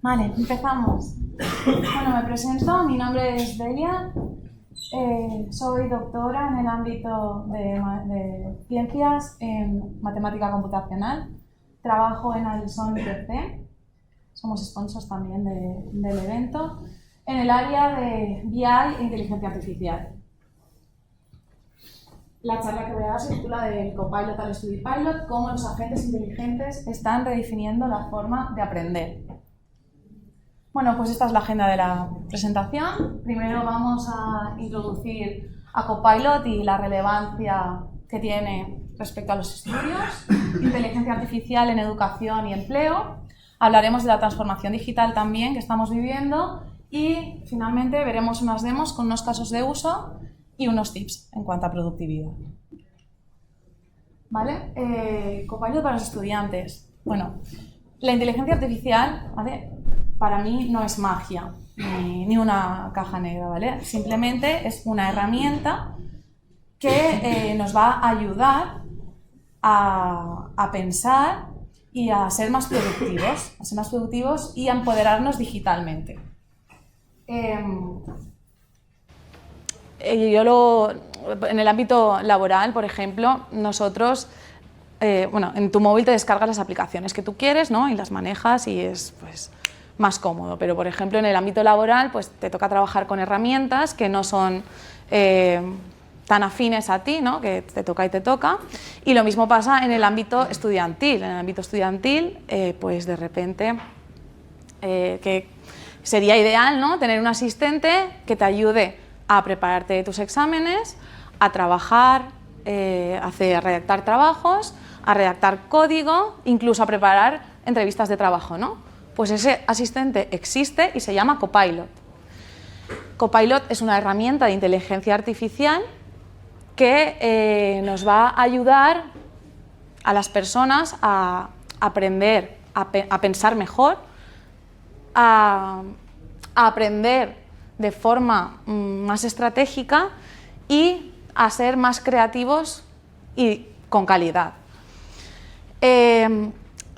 Vale, empezamos. Bueno, me presento, mi nombre es Delia, soy doctora en el ámbito de ciencias en matemática computacional, trabajo en Alson IPC, somos sponsors también del evento, en el área de BI e inteligencia artificial. La charla que voy a dar se titula del Copilot al StudyPilot, cómo los agentes inteligentes están redefiniendo la forma de aprender. Bueno, pues esta es la agenda de la presentación. Primero vamos a introducir a Copilot y la relevancia que tiene respecto a los estudios, inteligencia artificial en educación y empleo. Hablaremos de la transformación digital también que estamos viviendo y finalmente veremos unas demos con unos casos de uso y unos tips en cuanto a productividad. ¿Vale? Copilot para los estudiantes. Bueno, la inteligencia artificial, ¿vale?, para mí no es magia ni una caja negra, ¿vale? Simplemente es una herramienta que nos va a ayudar a pensar y a ser más productivos y a empoderarnos digitalmente. En el ámbito laboral, por ejemplo, nosotros, en tu móvil te descargas las aplicaciones que tú quieres, ¿no?, y las manejas y es pues más cómodo, pero por ejemplo en el ámbito laboral pues te toca trabajar con herramientas que no son tan afines a ti, ¿no?, que te toca y te toca, y lo mismo pasa en el ámbito estudiantil. En el ámbito estudiantil pues de repente que sería ideal, ¿no?, tener un asistente que te ayude a prepararte tus exámenes, a trabajar, a redactar trabajos, a redactar código, incluso a preparar entrevistas de trabajo, ¿no? Pues ese asistente existe y se llama Copilot. Copilot es una herramienta de inteligencia artificial que nos va a ayudar a las personas a aprender, a pensar mejor, a aprender de forma más estratégica y a ser más creativos y con calidad.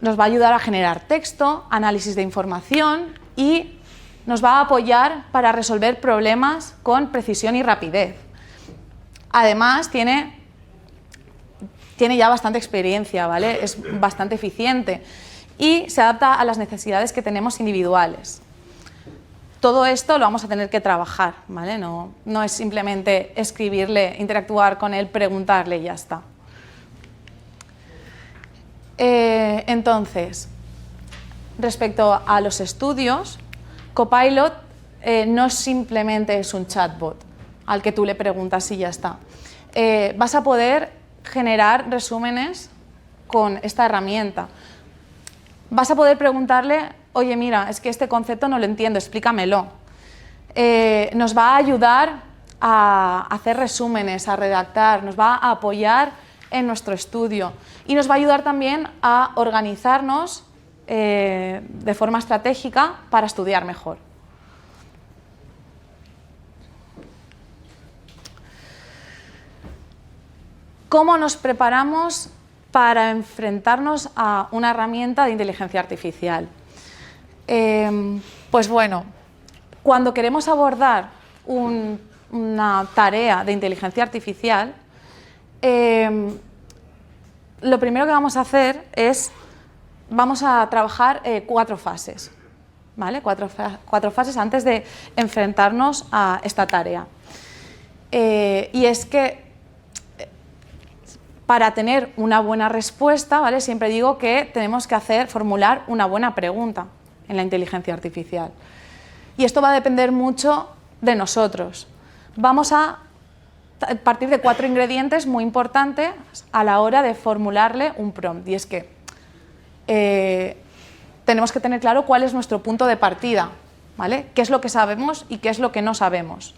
Nos va a ayudar a generar texto, análisis de información y nos va a apoyar para resolver problemas con precisión y rapidez. Además, tiene ya bastante experiencia, ¿vale? Es bastante eficiente y se adapta a las necesidades que tenemos individuales. Todo esto lo vamos a tener que trabajar, ¿vale? No es simplemente escribirle, interactuar con él, preguntarle y ya está. Entonces, respecto a los estudios, Copilot no simplemente es un chatbot al que tú le preguntas y ya está. Vas a poder generar resúmenes con esta herramienta. Vas a poder preguntarle, oye, mira, es que este concepto no lo entiendo, explícamelo. Nos va a ayudar a hacer resúmenes, a redactar, nos va a apoyar en nuestro estudio y nos va a ayudar también a organizarnos de forma estratégica para estudiar mejor. ¿Cómo nos preparamos para enfrentarnos a una herramienta de inteligencia artificial? Pues bueno, cuando queremos abordar una tarea de inteligencia artificial, lo primero que vamos a hacer es, vamos a trabajar 4 fases, ¿vale? Cuatro fases antes de enfrentarnos a esta tarea. Y es que para tener una buena respuesta, ¿vale?, siempre digo que tenemos que formular una buena pregunta en la inteligencia artificial. Y esto va a depender mucho de nosotros. Vamos a partir de 4 ingredientes muy importantes a la hora de formularle un prompt. Y es que tenemos que tener claro cuál es nuestro punto de partida, ¿vale? Qué es lo que sabemos y qué es lo que no sabemos.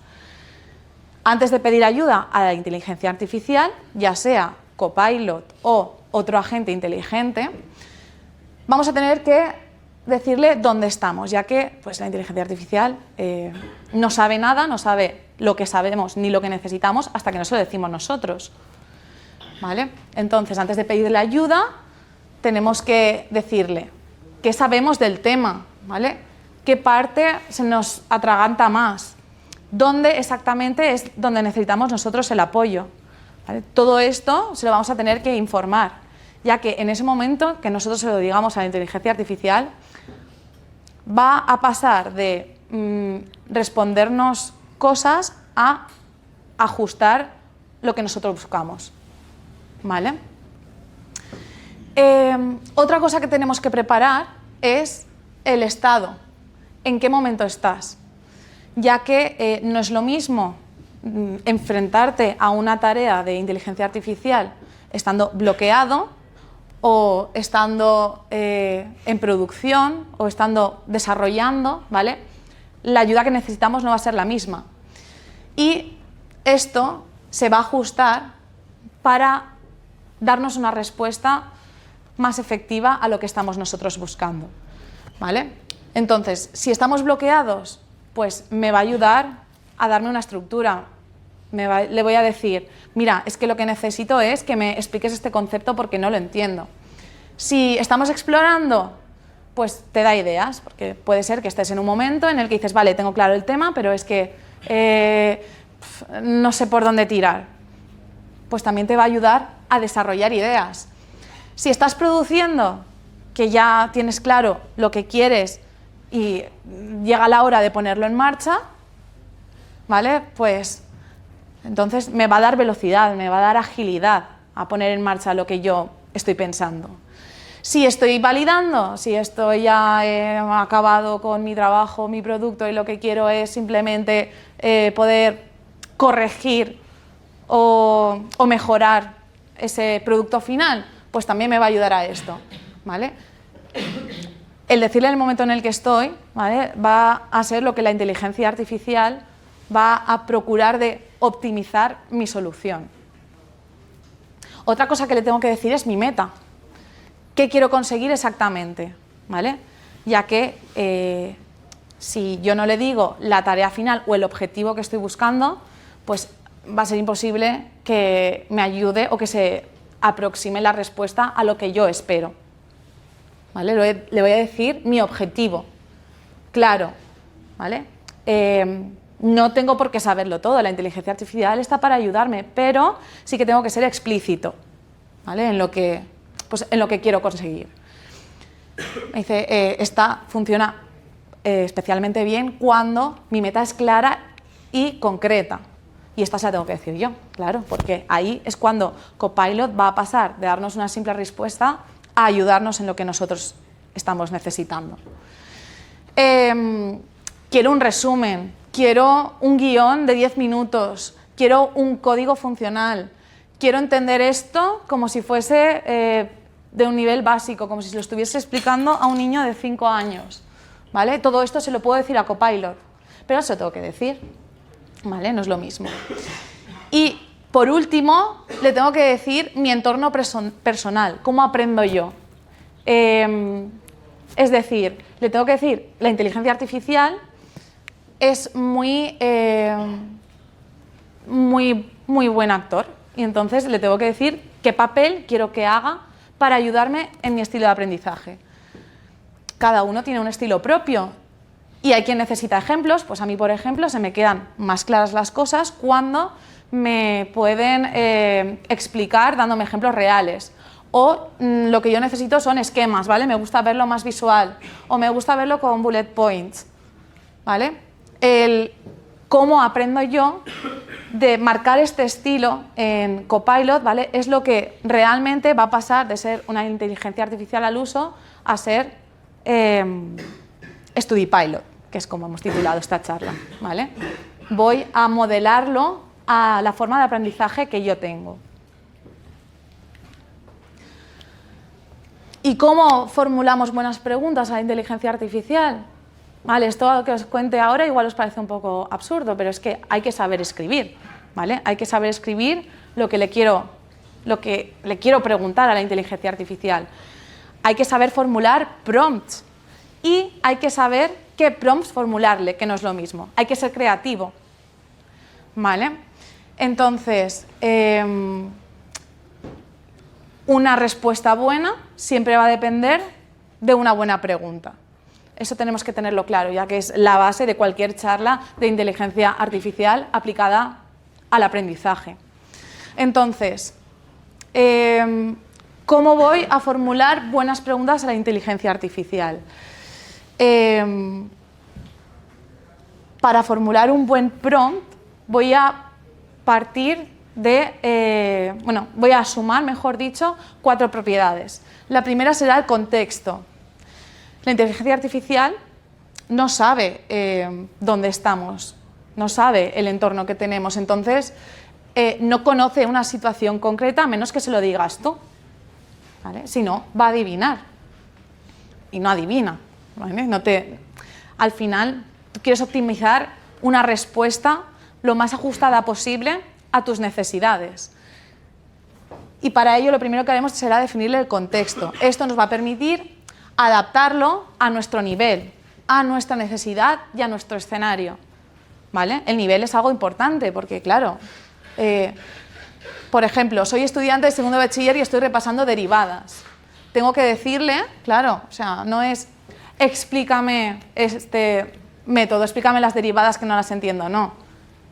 Antes de pedir ayuda a la inteligencia artificial, ya sea Copilot o otro agente inteligente, vamos a tener que decirle dónde estamos, ya que pues, la inteligencia artificial no sabe nada, no sabe lo que sabemos ni lo que necesitamos hasta que no se lo decimos nosotros, ¿vale? Entonces, antes de pedirle ayuda, tenemos que decirle qué sabemos del tema, ¿vale? qué parte se nos atraganta más, dónde exactamente es donde necesitamos nosotros el apoyo, ¿vale? Todo esto se lo vamos a tener que informar, ya que en ese momento que nosotros se lo digamos a la inteligencia artificial, va a pasar de respondernos cosas a ajustar lo que nosotros buscamos, ¿vale? Otra cosa que tenemos que preparar es el estado, en qué momento estás, ya que no es lo mismo enfrentarte a una tarea de inteligencia artificial estando bloqueado o estando en producción o estando desarrollando, ¿vale? La ayuda que necesitamos no va a ser la misma. Y esto se va a ajustar para darnos una respuesta más efectiva a lo que estamos nosotros buscando, ¿vale? Entonces, si estamos bloqueados, pues me va a ayudar a darme una estructura. Le voy a decir, mira, es que lo que necesito es que me expliques este concepto porque no lo entiendo. Si estamos explorando, pues te da ideas, porque puede ser que estés en un momento en el que dices, vale, tengo claro el tema, pero es que no sé por dónde tirar. Pues también te va a ayudar a desarrollar ideas. Si estás produciendo, que ya tienes claro lo que quieres y llega la hora de ponerlo en marcha, ¿vale? Pues entonces me va a dar velocidad, me va a dar agilidad a poner en marcha lo que yo estoy pensando. Si estoy validando, si estoy ya acabado con mi trabajo, mi producto y lo que quiero es simplemente poder corregir o mejorar ese producto final, pues también me va a ayudar a esto, ¿vale? El decirle en el momento en el que estoy, ¿vale? Va a ser lo que la inteligencia artificial va a procurar de optimizar mi solución. Otra cosa que le tengo que decir es mi meta. ¿Qué quiero conseguir exactamente? ¿Vale? Ya que si yo no le digo la tarea final o el objetivo que estoy buscando, pues va a ser imposible que me ayude o que se aproxime la respuesta a lo que yo espero. ¿Vale? Le voy a decir mi objetivo. Claro, ¿vale? No tengo por qué saberlo todo, la inteligencia artificial está para ayudarme, pero sí que tengo que ser explícito, ¿vale? En lo que quiero conseguir. Me dice, esta funciona especialmente bien cuando mi meta es clara y concreta. Y esta se la tengo que decir yo, claro, porque ahí es cuando Copilot va a pasar de darnos una simple respuesta a ayudarnos en lo que nosotros estamos necesitando. Quiero un resumen, quiero un guión de 10 minutos, quiero un código funcional, quiero entender esto como si fuese de un nivel básico, como si lo estuviese explicando a un niño de 5 años, ¿vale? Todo esto se lo puedo decir a Copilot, pero se lo tengo que decir, ¿vale? No es lo mismo. Y por último, le tengo que decir mi entorno personal, cómo aprendo yo. Es decir, le tengo que decir, la inteligencia artificial es muy buen actor y entonces le tengo que decir qué papel quiero que haga para ayudarme en mi estilo de aprendizaje. Cada uno tiene un estilo propio y hay quien necesita ejemplos, pues a mí, por ejemplo, se me quedan más claras las cosas cuando me pueden explicar dándome ejemplos reales. O lo que yo necesito son esquemas, ¿vale? Me gusta verlo más visual o me gusta verlo con bullet points, ¿vale? El cómo aprendo yo de marcar este estilo en Copilot, ¿vale? Es lo que realmente va a pasar de ser una inteligencia artificial al uso a ser StudyPilot, que es como hemos titulado esta charla, ¿vale? Voy a modelarlo a la forma de aprendizaje que yo tengo. ¿Y cómo formulamos buenas preguntas a la inteligencia artificial? Vale, esto que os cuente ahora igual os parece un poco absurdo, pero es que hay que saber escribir, ¿vale? Hay que saber escribir lo que le quiero preguntar a la inteligencia artificial. Hay que saber formular prompts y hay que saber qué prompts formularle, que no es lo mismo. Hay que ser creativo, ¿vale? Entonces, una respuesta buena siempre va a depender de una buena pregunta, Eso tenemos que tenerlo claro, ya que es la base de cualquier charla de inteligencia artificial aplicada al aprendizaje. Entonces, ¿cómo voy a formular buenas preguntas a la inteligencia artificial? Para formular un buen prompt voy a partir de, voy a sumar, mejor dicho, 4 propiedades. La primera será el contexto. La inteligencia artificial no sabe dónde estamos, no sabe el entorno que tenemos, entonces no conoce una situación concreta a menos que se lo digas tú, ¿vale? Si no, va a adivinar y no adivina, ¿vale? Al final, tú quieres optimizar una respuesta lo más ajustada posible a tus necesidades. Y para ello lo primero que haremos será definirle el contexto. Esto nos va a permitir adaptarlo a nuestro nivel, a nuestra necesidad y a nuestro escenario, ¿vale? El nivel es algo importante porque, claro, por ejemplo, soy estudiante de segundo de bachiller y estoy repasando derivadas. Tengo que decirle, claro, o sea, no es explícame este método, explícame las derivadas que no las entiendo, no.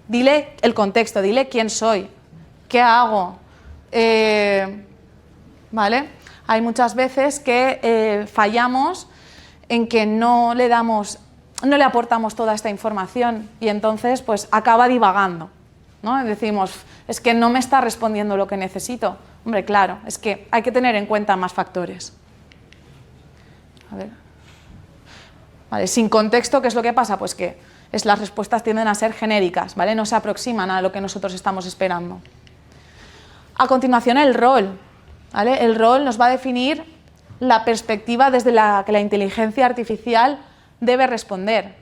Dile el contexto, dile quién soy, qué hago, ¿vale? Hay muchas veces que fallamos en que no le aportamos toda esta información y entonces pues acaba divagando, ¿no? Decimos, es que no me está respondiendo lo que necesito. Hombre, claro, es que hay que tener en cuenta más factores. A ver. Vale, sin contexto, ¿qué es lo que pasa? Pues que las respuestas tienden a ser genéricas, ¿vale? No se aproximan a lo que nosotros estamos esperando. A continuación, el rol, ¿vale? El rol nos va a definir la perspectiva desde la que la inteligencia artificial debe responder.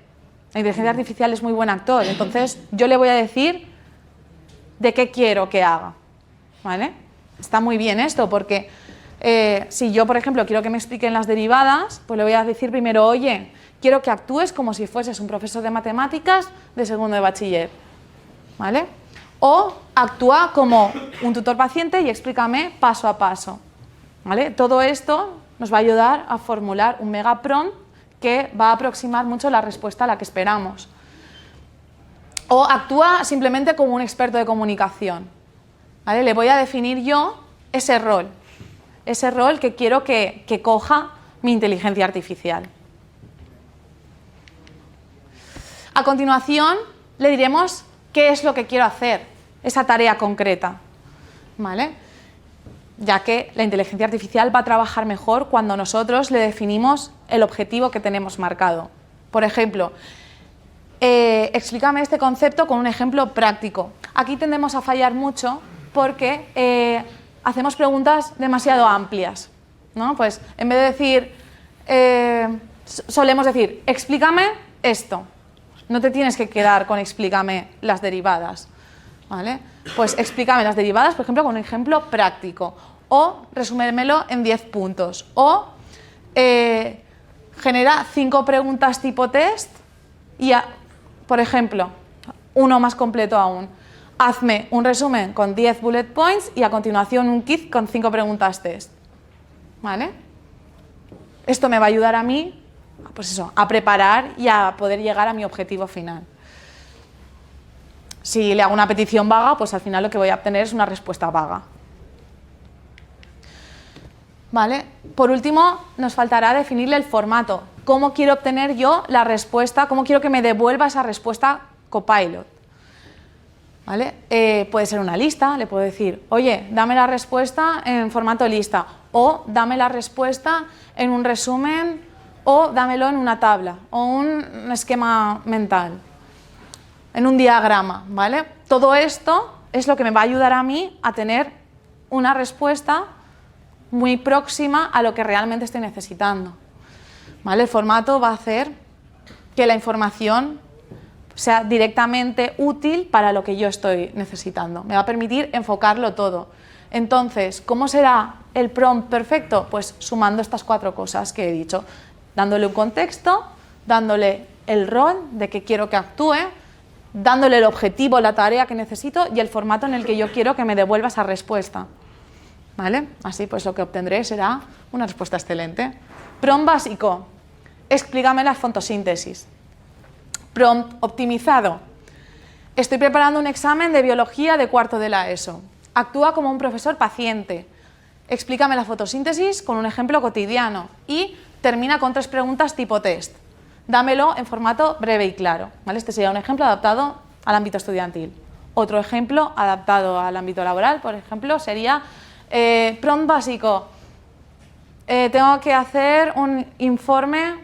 La inteligencia artificial es muy buen actor, entonces yo le voy a decir de qué quiero que haga, ¿vale? Está muy bien esto porque si yo, por ejemplo, quiero que me expliquen las derivadas, pues le voy a decir primero, oye, quiero que actúes como si fueses un profesor de matemáticas de segundo de bachiller, ¿vale? O actúa como un tutor paciente y explícame paso a paso, ¿vale? Todo esto nos va a ayudar a formular un mega prompt que va a aproximar mucho la respuesta a la que esperamos. O actúa simplemente como un experto de comunicación, ¿vale? Le voy a definir yo ese rol que quiero que coja mi inteligencia artificial. A continuación, le diremos qué es lo que quiero hacer, esa tarea concreta, ¿vale? Ya que la inteligencia artificial va a trabajar mejor cuando nosotros le definimos el objetivo que tenemos marcado. Por ejemplo, explícame este concepto con un ejemplo práctico. Aquí tendemos a fallar mucho porque hacemos preguntas demasiado amplias, ¿no? Pues en vez de decir, solemos decir, explícame esto. No te tienes que quedar con explícame las derivadas, ¿vale? Pues explícame las derivadas, por ejemplo, con un ejemplo práctico. O resumérmelo en 10 puntos. O genera 5 preguntas tipo test y, por ejemplo, uno más completo aún. Hazme un resumen con 10 bullet points y a continuación un quiz con 5 preguntas test, ¿vale? Esto me va a ayudar a mí, pues eso, a preparar y a poder llegar a mi objetivo final. Si le hago una petición vaga, pues al final lo que voy a obtener es una respuesta vaga. ¿Vale? Por último, nos faltará definirle el formato. ¿Cómo quiero obtener yo la respuesta? ¿Cómo quiero que me devuelva esa respuesta Copilot? ¿Vale? Puede ser una lista, le puedo decir, oye, dame la respuesta en formato lista, o dame la respuesta en un resumen, o dámelo en una tabla, o un esquema mental, en un diagrama, ¿vale? Todo esto es lo que me va a ayudar a mí a tener una respuesta muy próxima a lo que realmente estoy necesitando, ¿vale? El formato va a hacer que la información sea directamente útil para lo que yo estoy necesitando. Me va a permitir enfocarlo todo. Entonces, ¿cómo será el prompt perfecto? Pues sumando estas 4 cosas que he dicho. Dándole un contexto, dándole el rol de que quiero que actúe, dándole el objetivo, la tarea que necesito y el formato en el que yo quiero que me devuelva esa respuesta, ¿vale? Así pues lo que obtendré será una respuesta excelente. Prompt básico. explícame la fotosíntesis. Prompt optimizado. Estoy preparando un examen de biología de cuarto de la ESO. Actúa como un profesor paciente. Explícame la fotosíntesis con un ejemplo cotidiano y termina con 3 preguntas tipo test. Dámelo en formato breve y claro, ¿vale? Este sería un ejemplo adaptado al ámbito estudiantil. Otro ejemplo adaptado al ámbito laboral, por ejemplo, sería prompt básico. Tengo que hacer un informe.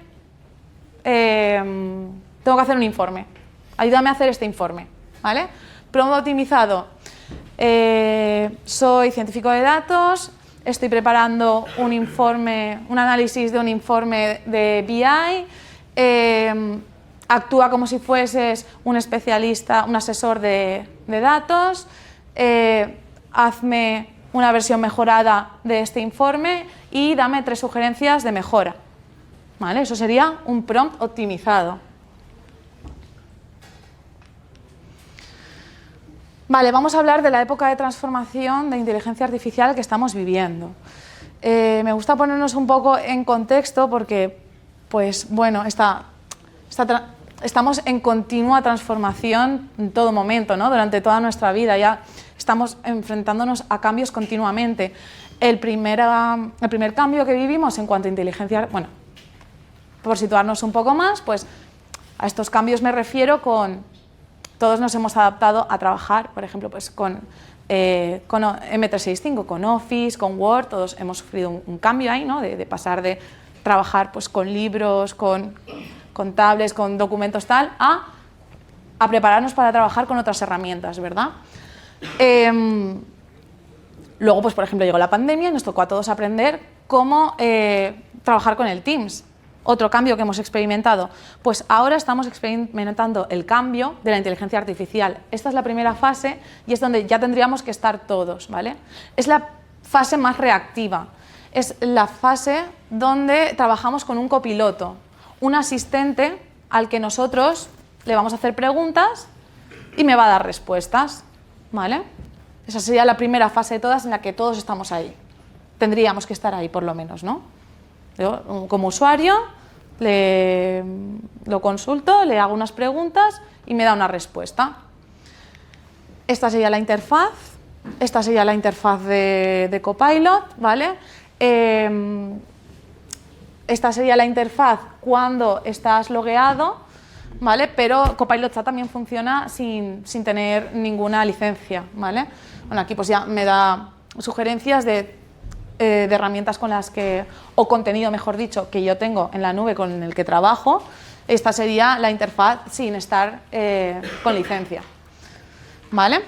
Ayúdame a hacer este informe, ¿vale? Prompt optimizado. Soy científico de datos. Estoy preparando un informe, un análisis de un informe de BI. Actúa como si fueses un especialista, un asesor de datos. Hazme una versión mejorada de este informe y dame 3 sugerencias de mejora. ¿Vale? Eso sería un prompt optimizado. Vale, vamos a hablar de la época de transformación de inteligencia artificial que estamos viviendo. Me gusta ponernos un poco en contexto porque, pues bueno, estamos en continua transformación en todo momento, ¿no? Durante toda nuestra vida ya estamos enfrentándonos a cambios continuamente. El primer cambio que vivimos en cuanto a inteligencia, bueno, por situarnos un poco más, pues a estos cambios me refiero con todos nos hemos adaptado a trabajar, por ejemplo, pues con M365, con Office, con Word, todos hemos sufrido un cambio ahí, ¿no? De pasar de trabajar pues con libros, con tablets, con documentos tal, a prepararnos para trabajar con otras herramientas, ¿verdad? Luego, pues por ejemplo, llegó la pandemia y nos tocó a todos aprender cómo trabajar con el Teams. Otro cambio que hemos experimentado, pues ahora estamos experimentando el cambio de la inteligencia artificial. Esta es la primera fase y es donde ya tendríamos que estar todos, ¿vale? Es la fase más reactiva, es la fase donde trabajamos con un copiloto, un asistente al que nosotros le vamos a hacer preguntas y me va a dar respuestas, ¿vale? Esa sería la primera fase de todas en la que todos estamos ahí. Tendríamos que estar ahí por lo menos, ¿no? Yo, como usuario, lo consulto, le hago unas preguntas y me da una respuesta. Esta sería la interfaz de Copilot, ¿vale? Esta sería la interfaz cuando estás logueado, ¿vale? Pero Copilot Chat también funciona sin tener ninguna licencia, ¿vale? Bueno, aquí pues ya me da sugerencias de herramientas con las que, o contenido mejor dicho, que yo tengo en la nube con el que trabajo. Esta sería la interfaz sin estar con licencia, ¿vale?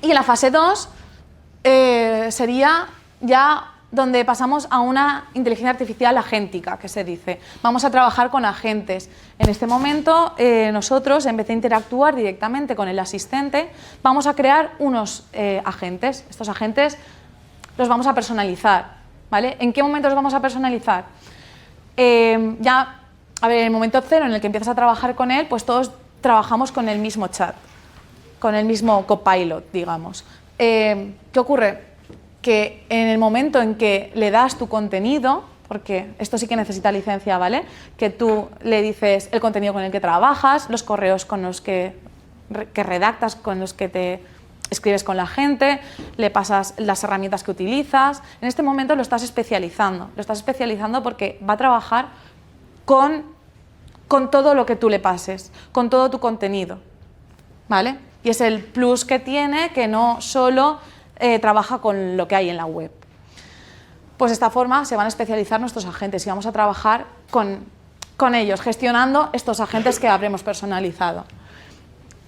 Y en la fase 2 sería ya donde pasamos a una inteligencia artificial agéntica, que se dice. Vamos a trabajar con agentes. En este momento, nosotros, en vez de interactuar directamente con el asistente, vamos a crear unos agentes. Estos agentes los vamos a personalizar, ¿vale? ¿En qué momento los vamos a personalizar? En el momento 0 en el que empiezas a trabajar con él, pues todos trabajamos con el mismo chat, con el mismo copilot, digamos. ¿Qué ocurre? Que en el momento en que le das tu contenido, porque esto sí que necesita licencia, ¿vale? Que tú le dices el contenido con el que trabajas, los correos con los que redactas, con los que te escribes con la gente, le pasas las herramientas que utilizas. En este momento lo estás especializando porque va a trabajar con todo lo que tú le pases, con todo tu contenido, ¿vale? Y es el plus que tiene, que no solo trabaja con lo que hay en la web. Pues de esta forma se van a especializar nuestros agentes y vamos a trabajar con ellos, gestionando estos agentes que habremos personalizado.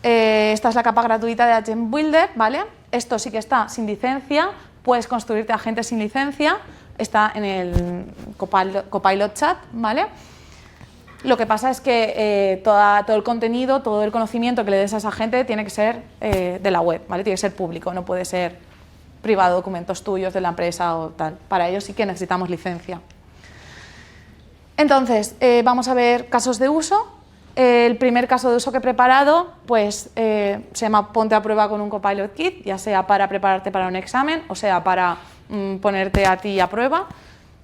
Esta es la capa gratuita de Agent Builder, ¿vale? Esto sí que está sin licencia, puedes construirte agentes sin licencia, está en el Copilot Chat, ¿vale? Lo que pasa es que todo el contenido, todo el conocimiento que le des a esa gente tiene que ser de la web, ¿vale? Tiene que ser público, no puede ser privado, documentos tuyos de la empresa o tal. Para ello sí que necesitamos licencia. Entonces, vamos a ver casos de uso. El primer caso de uso que he preparado pues, se llama Ponte a prueba con un Copilot Kit, ya sea para prepararte para un examen o sea para ponerte a ti a prueba.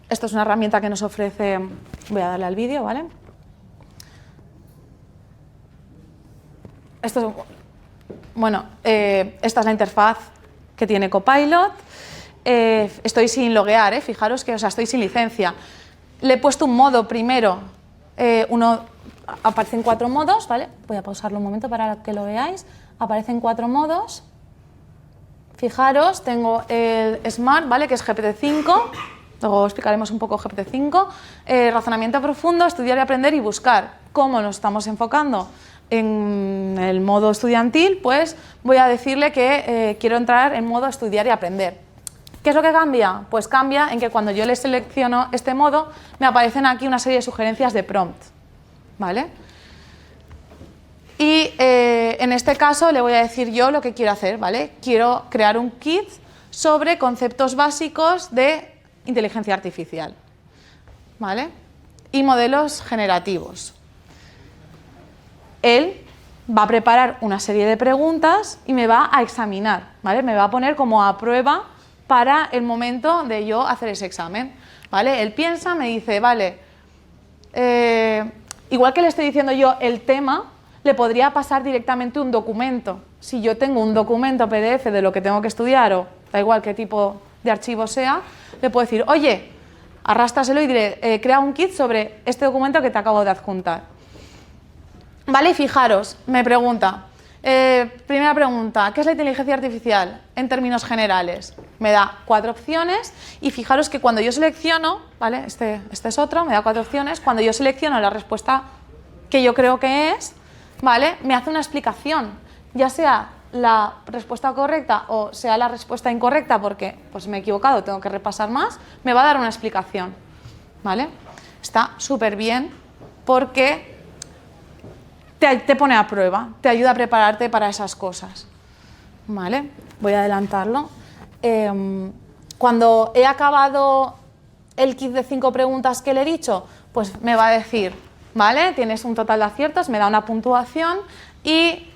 Esto es una herramienta que nos ofrece, voy a darle al vídeo, ¿vale? Esto es, bueno, esta es la interfaz que tiene Copilot. Estoy sin loguear, fijaros que, o sea, estoy sin licencia. Le he puesto un modo primero, aparecen 4 modos, ¿vale? Voy a pausarlo un momento para que lo veáis. Aparecen 4 modos. Fijaros, tengo el Smart, ¿vale? Que es GPT-5. Luego explicaremos un poco GPT-5. Razonamiento profundo, estudiar y aprender y buscar. ¿Cómo nos estamos enfocando en el modo estudiantil? Pues voy a decirle que quiero entrar en modo estudiar y aprender. ¿Qué es lo que cambia? Pues cambia en que cuando yo le selecciono este modo, me aparecen aquí una serie de sugerencias de prompt, ¿vale? Y en este caso le voy a decir yo lo que quiero hacer, ¿vale? Quiero crear un kit sobre conceptos básicos de inteligencia artificial, ¿vale? Y modelos generativos. Él va a preparar una serie de preguntas y me va a examinar, ¿vale? Me va a poner como a prueba para el momento de yo hacer ese examen, ¿vale? Él piensa, me dice, vale, igual que le estoy diciendo yo el tema, le podría pasar directamente un documento. Si yo tengo un documento PDF de lo que tengo que estudiar, o da igual qué tipo de archivo sea, le puedo decir, oye, arrástraselo y diré, crea un kit sobre este documento que te acabo de adjuntar. Vale, y fijaros, me pregunta, primera pregunta, ¿qué es la inteligencia artificial en términos generales? Me da 4 opciones y fijaros que cuando yo selecciono, ¿vale? Este es otro, me da 4 opciones, cuando yo selecciono la respuesta que yo creo que es, ¿vale? Me hace una explicación, ya sea la respuesta correcta o sea la respuesta incorrecta porque pues me he equivocado, tengo que repasar más, me va a dar una explicación, ¿vale? Está súper bien porque te pone a prueba, te ayuda a prepararte para esas cosas, ¿vale? Voy a adelantarlo. Cuando he acabado el kit de 5 preguntas que le he dicho, pues me va a decir, ¿vale? Tienes un total de aciertos, me da una puntuación y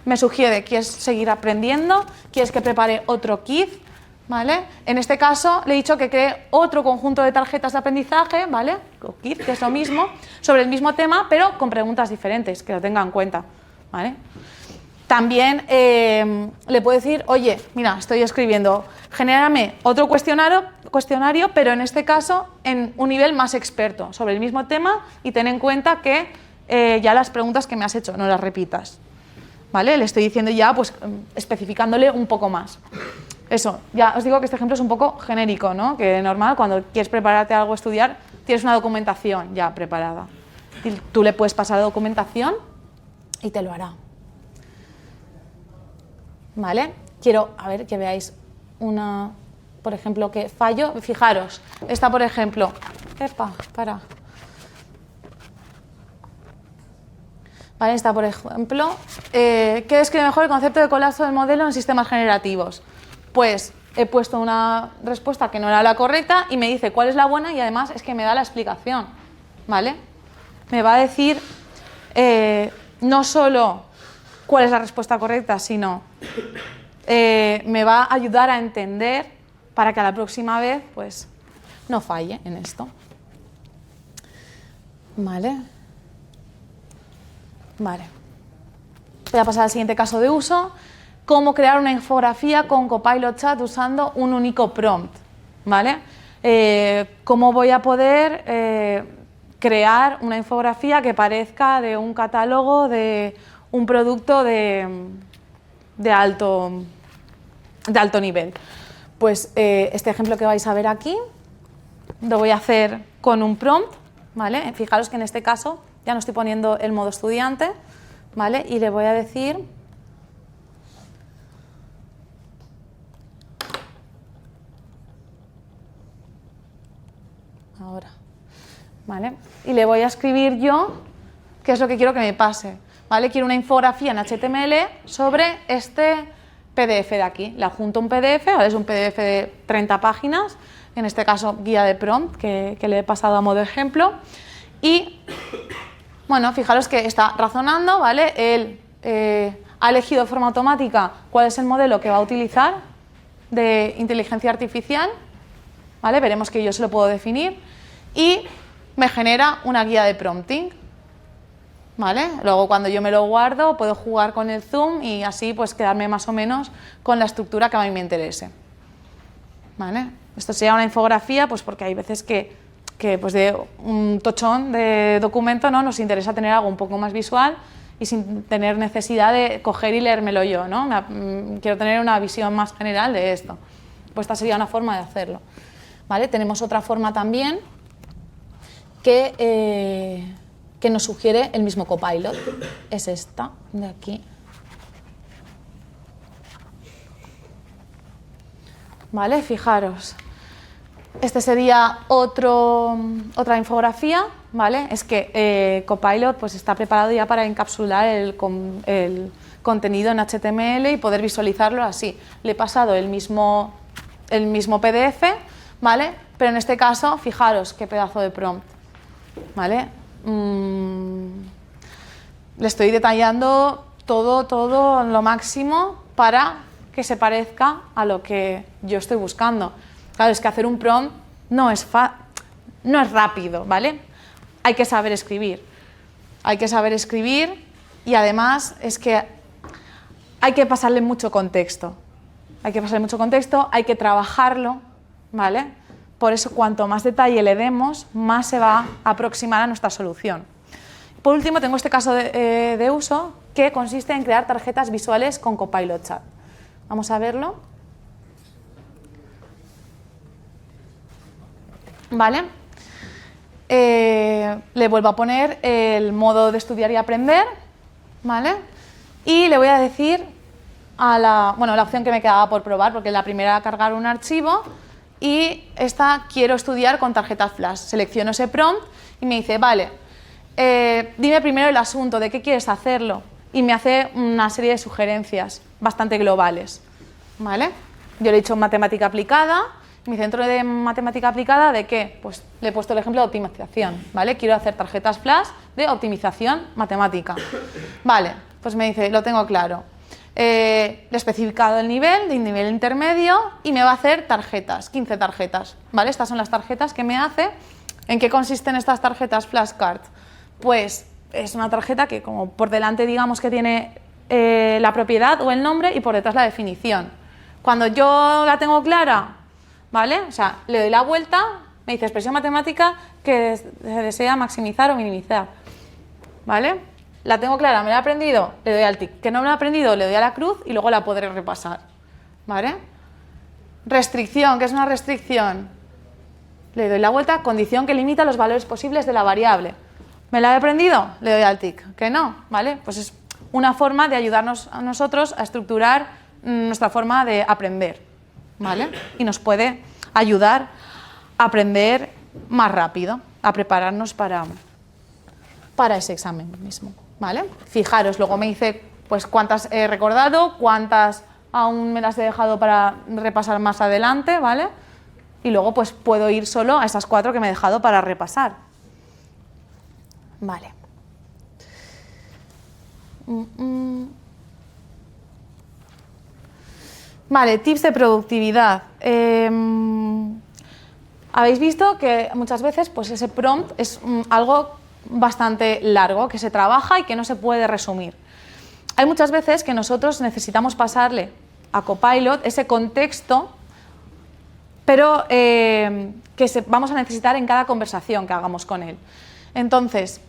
me sugiere, ¿quieres seguir aprendiendo? ¿Quieres que prepare otro kit? ¿Vale? En este caso le he dicho que cree otro conjunto de tarjetas de aprendizaje, ¿vale? O kit, que es lo mismo, sobre el mismo tema, pero con preguntas diferentes, que lo tenga en cuenta, ¿vale? También le puedo decir, oye, mira, estoy escribiendo, genérame otro cuestionario, pero en este caso en un nivel más experto, sobre el mismo tema y ten en cuenta que ya las preguntas que me has hecho no las repitas, ¿vale? Le estoy diciendo ya, pues especificándole un poco más. Eso, ya os digo que este ejemplo es un poco genérico, ¿no? Que normal, cuando quieres prepararte algo a estudiar, tienes una documentación ya preparada. Y tú le puedes pasar la documentación y te lo hará. ¿Vale? Quiero, a ver, que veáis una, por ejemplo, que fallo. Fijaros, esta, por ejemplo. Vale, esta, por ejemplo. ¿Qué describe mejor el concepto de colapso del modelo en sistemas generativos? Pues he puesto una respuesta que no era la correcta y me dice cuál es la buena y además es que me da la explicación, ¿vale? Me va a decir no solo cuál es la respuesta correcta, sino me va a ayudar a entender para que a la próxima vez pues no falle en esto. ¿Vale? Vale. Voy a pasar al siguiente caso de uso. Cómo crear una infografía con Copilot Chat usando un único prompt, ¿vale? Cómo voy a poder crear una infografía que parezca de un catálogo de un producto de alto nivel. Pues este ejemplo que vais a ver aquí lo voy a hacer con un prompt, ¿vale? Fijaros que en este caso ya no estoy poniendo el modo estudiante, ¿vale? Y le voy a decir ahora, ¿vale? Y le voy a escribir yo qué es lo que quiero que me pase, ¿vale? Quiero una infografía en HTML sobre este PDF de aquí. Le adjunto un PDF, ¿vale? Es un PDF de 30 páginas, en este caso guía de prompt que le he pasado a modo ejemplo. Y, bueno, fijaros que está razonando, ¿vale? Él ha elegido de forma automática cuál es el modelo que va a utilizar de inteligencia artificial. ¿vale? Veremos que yo se lo puedo definir y me genera una guía de prompting, ¿vale? Luego cuando yo me lo guardo puedo jugar con el zoom y así pues quedarme más o menos con la estructura que a mí me interese, ¿vale? Esto sería una infografía pues porque hay veces que pues de un tochón de documento, ¿no?, nos interesa tener algo un poco más visual y sin tener necesidad de coger y leérmelo yo, ¿no? Quiero tener una visión más general de esto. Pues esta sería una forma de hacerlo, ¿vale? Tenemos otra forma también que nos sugiere el mismo Copilot. Es esta, de aquí. ¿Vale? Fijaros. Este sería otra infografía, ¿vale? Es que Copilot pues, está preparado ya para encapsular el contenido en HTML y poder visualizarlo así. Le he pasado el mismo PDF, ¿vale? Pero en este caso, fijaros qué pedazo de prompt, ¿vale? Le estoy detallando todo lo máximo para que se parezca a lo que yo estoy buscando. Claro, es que hacer un prompt no es rápido, ¿vale? Hay que saber escribir. Hay que saber escribir y además es que hay que pasarle mucho contexto. Hay que pasarle mucho contexto, hay que trabajarlo, ¿vale? Por eso, cuanto más detalle le demos, más se va a aproximar a nuestra solución. Por último, tengo este caso de uso que consiste en crear tarjetas visuales con Copilot Chat. Vamos a verlo. ¿Vale? Le vuelvo a poner el modo de estudiar y aprender, ¿vale? Y le voy a decir a la opción que me quedaba por probar, porque la primera era cargar un archivo y esta quiero estudiar con tarjetas flash. Selecciono ese prompt y me dice, vale, dime primero el asunto, ¿de qué quieres hacerlo? Y me hace una serie de sugerencias bastante globales, ¿vale? Yo le he dicho matemática aplicada. Mi centro de matemática aplicada, ¿de qué? Pues le he puesto el ejemplo de optimización, ¿vale? Quiero hacer tarjetas flash de optimización matemática. Vale, pues me dice, lo tengo claro. Le he especificado el nivel, de nivel intermedio, y me va a hacer tarjetas, 15 tarjetas, ¿vale? Estas son las tarjetas que me hace. ¿En qué consisten estas tarjetas flashcard? Pues es una tarjeta que como por delante digamos que tiene la propiedad o el nombre y por detrás la definición. Cuando yo la tengo clara, ¿vale? O sea, le doy la vuelta, me dice expresión matemática que se desea maximizar o minimizar, ¿vale? La tengo clara, me la he aprendido, le doy al tic. Que no me la he aprendido, le doy a la cruz y luego la podré repasar, ¿vale? Restricción, ¿qué es una restricción? Le doy la vuelta, condición que limita los valores posibles de la variable. ¿Me la he aprendido? Le doy al tic. Que no, ¿vale? Pues es una forma de ayudarnos a nosotros a estructurar nuestra forma de aprender, ¿vale? Y nos puede ayudar a aprender más rápido, a prepararnos para ese examen mismo, ¿vale? Fijaros, luego me dice pues cuántas he recordado, cuántas aún me las he dejado para repasar más adelante, ¿vale? Y luego pues puedo ir solo a esas 4 que me he dejado para repasar. Vale. Vale, tips de productividad. Habéis visto que muchas veces pues ese prompt es algo bastante largo, que se trabaja y que no se puede resumir. Hay muchas veces que nosotros necesitamos pasarle a Copilot ese contexto, pero vamos a necesitar en cada conversación que hagamos con él. Entonces,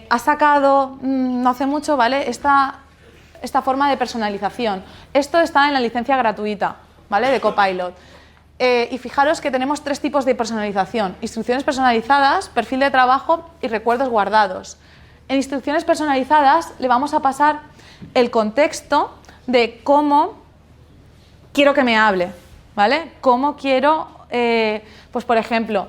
ha sacado no hace mucho, ¿vale?, esta forma de personalización. Esto está en la licencia gratuita, ¿vale?, de Copilot. Y fijaros que tenemos 3 tipos de personalización: instrucciones personalizadas, perfil de trabajo y recuerdos guardados. En instrucciones personalizadas le vamos a pasar el contexto de cómo quiero que me hable, ¿vale? Cómo quiero, pues por ejemplo,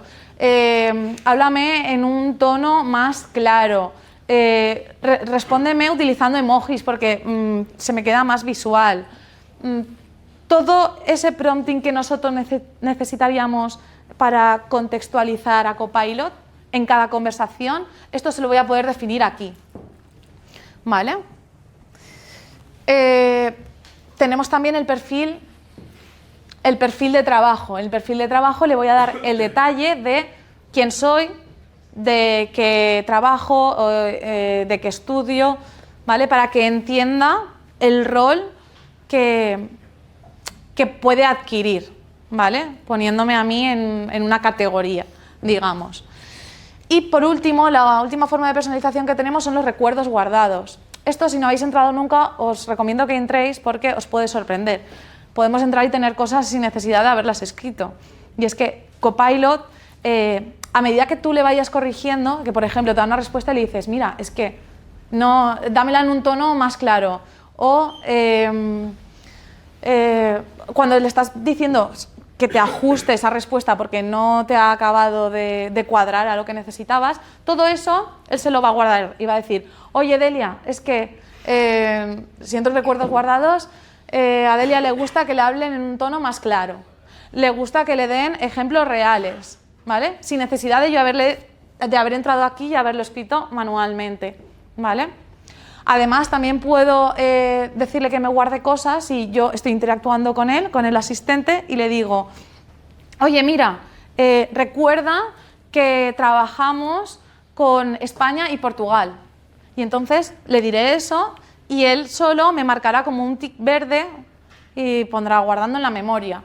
háblame en un tono más claro, respóndeme utilizando emojis porque se me queda más visual. Todo ese prompting que nosotros necesitaríamos para contextualizar a Copilot en cada conversación, esto se lo voy a poder definir aquí, ¿vale? Tenemos también el perfil el perfil de trabajo. En el perfil de trabajo le voy a dar el detalle de quién soy, de qué trabajo, de qué estudio, ¿vale? Para que entienda el rol que puede adquirir, ¿vale? Poniéndome a mí en una categoría, digamos. Y por último, la última forma de personalización que tenemos son los recuerdos guardados. Esto, si no habéis entrado nunca, os recomiendo que entréis porque os puede sorprender. Podemos entrar y tener cosas sin necesidad de haberlas escrito. Y es que Copilot, a medida que tú le vayas corrigiendo, que por ejemplo te da una respuesta y le dices, mira, es que no, dámela en un tono más claro. O cuando le estás diciendo que te ajuste esa respuesta porque no te ha acabado de cuadrar a lo que necesitabas, todo eso él se lo va a guardar y va a decir, oye Delia, es que si entro recuerdos guardados, a Delia le gusta que le hablen en un tono más claro, le gusta que le den ejemplos reales, ¿vale? Sin necesidad de yo de haber entrado aquí y haberlo escrito manualmente, ¿vale? Además, también puedo decirle que me guarde cosas y yo estoy interactuando con él, con el asistente, y le digo, oye, mira, recuerda que trabajamos con España y Portugal. Y entonces le diré eso y él solo me marcará como un tic verde y pondrá guardando en la memoria,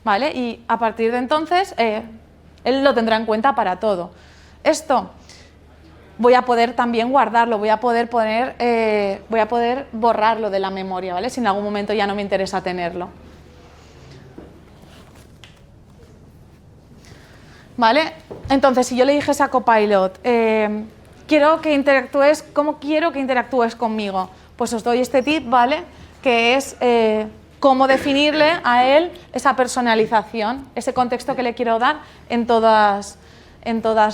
¿vale? Y a partir de entonces, él lo tendrá en cuenta para todo. Esto voy a poder también guardarlo, voy a poder borrarlo de la memoria, ¿vale? Si en algún momento ya no me interesa tenerlo. ¿Vale? Entonces, si yo le dijese a Copilot, quiero que interactúes, ¿cómo quiero que interactúes conmigo? Pues os doy este tip, ¿vale? Que es cómo definirle a él esa personalización, ese contexto que le quiero dar en todas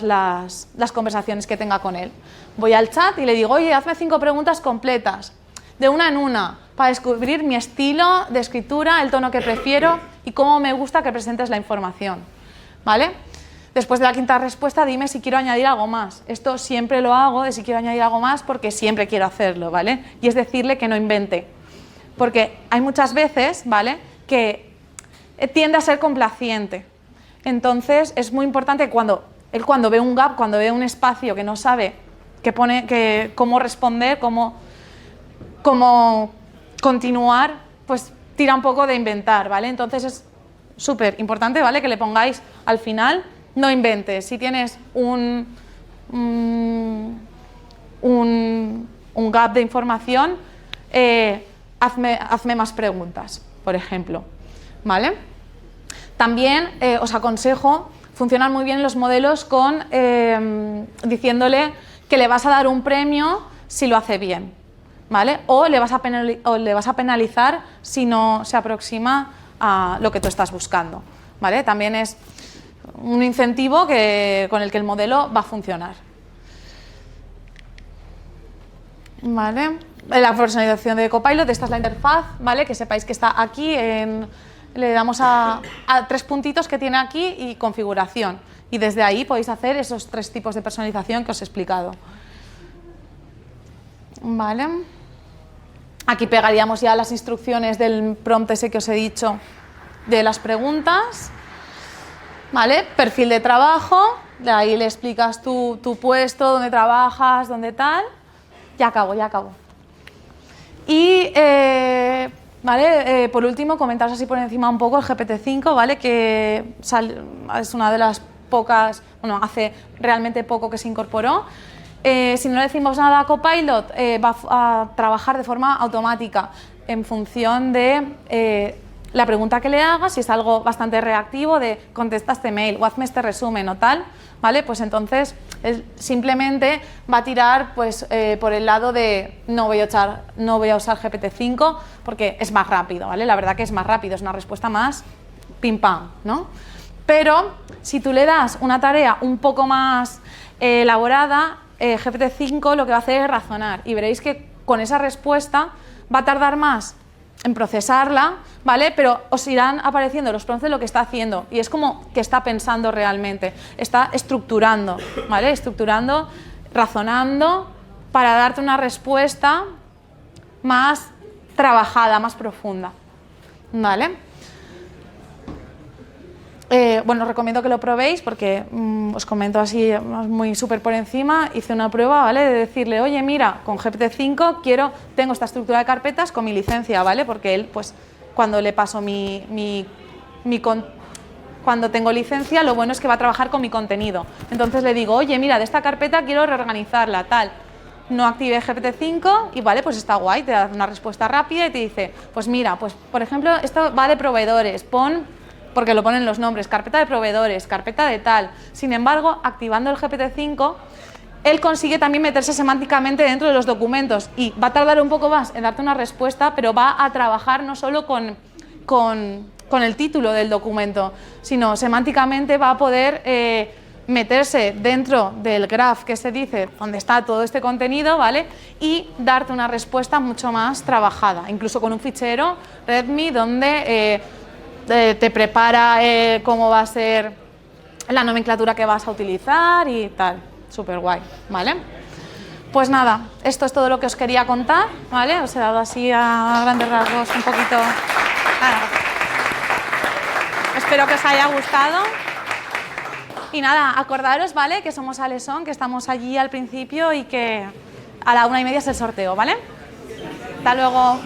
las conversaciones que tenga con él. Voy al chat y le digo, oye, hazme 5 preguntas completas, de una en una, para descubrir mi estilo de escritura, el tono que prefiero y cómo me gusta que presentes la información, ¿vale? Después de la 5ª respuesta, dime si quiero añadir algo más. Esto siempre lo hago, de si quiero añadir algo más, porque siempre quiero hacerlo, ¿vale? Y es decirle que no invente, porque hay muchas veces, ¿vale?, que tiende a ser complaciente. Entonces, es muy importante cuando ve un gap, cuando ve un espacio que no sabe cómo responder, cómo continuar, pues tira un poco de inventar, ¿vale? Entonces es súper importante, ¿vale?, que le pongáis al final, no inventes. Si tienes un gap de información, hazme más preguntas, por ejemplo, ¿vale? También os aconsejo, funcionan muy bien los modelos con diciéndole que le vas a dar un premio si lo hace bien, ¿vale? O le vas a penalizar si no se aproxima a lo que tú estás buscando, ¿vale? También es un incentivo con el que el modelo va a funcionar, ¿vale? La personalización de Copilot, esta es la interfaz, ¿vale? Que sepáis que está aquí le damos a 3 puntitos que tiene aquí y configuración. Y desde ahí podéis hacer esos 3 tipos de personalización que os he explicado. ¿Vale? Aquí pegaríamos ya las instrucciones del prompt ese que os he dicho de las preguntas. ¿Vale? Perfil de trabajo, de ahí le explicas tu puesto, dónde trabajas, dónde tal. Ya acabo. Y ¿vale? Por último, comentaros así por encima un poco el GPT-5, ¿vale? Que es una de las pocas, bueno, hace realmente poco que se incorporó. Si no le decimos nada a Copilot, va a trabajar de forma automática en función de la pregunta que le hagas. Si es algo bastante reactivo, de contesta este mail o hazme este resumen o tal, ¿vale? Pues entonces él simplemente va a tirar pues, por el lado de no voy a usar GPT-5 porque es más rápido, ¿vale? La verdad que es más rápido, es una respuesta más pim pam, ¿no? Pero si tú le das una tarea un poco más elaborada, GPT-5 lo que va a hacer es razonar y veréis que con esa respuesta va a tardar más en procesarla, ¿vale? Pero os irán apareciendo los prompts de lo que está haciendo y es como que está pensando realmente, está estructurando, ¿vale? Estructurando, razonando para darte una respuesta más trabajada, más profunda, ¿vale? Bueno, os recomiendo que lo probéis porque os comento así muy súper por encima. Hice una prueba, ¿vale? De decirle, oye, mira, con GPT-5 tengo esta estructura de carpetas con mi licencia, ¿vale? Porque él, pues, cuando le paso cuando tengo licencia, lo bueno es que va a trabajar con mi contenido. Entonces le digo, oye, mira, de esta carpeta quiero reorganizarla, tal. No activé GPT-5 y vale, pues está guay, te da una respuesta rápida y te dice, pues mira, pues por ejemplo, esto va de proveedores, porque lo ponen los nombres, carpeta de proveedores, carpeta de tal. Sin embargo, activando el GPT-5, él consigue también meterse semánticamente dentro de los documentos y va a tardar un poco más en darte una respuesta, pero va a trabajar no solo con el título del documento, sino semánticamente va a poder meterse dentro del graph que se dice, donde está todo este contenido, ¿vale? Y darte una respuesta mucho más trabajada, incluso con un fichero README donde te prepara cómo va a ser la nomenclatura que vas a utilizar y tal. Súper guay, ¿vale? Pues nada, esto es todo lo que os quería contar, ¿vale? Os he dado así a grandes rasgos un poquito. Nada. Espero que os haya gustado. Y nada, acordaros, ¿vale? Que somos Aleson, que estamos allí al principio y que a la 1:30 es el sorteo, ¿vale? Hasta luego.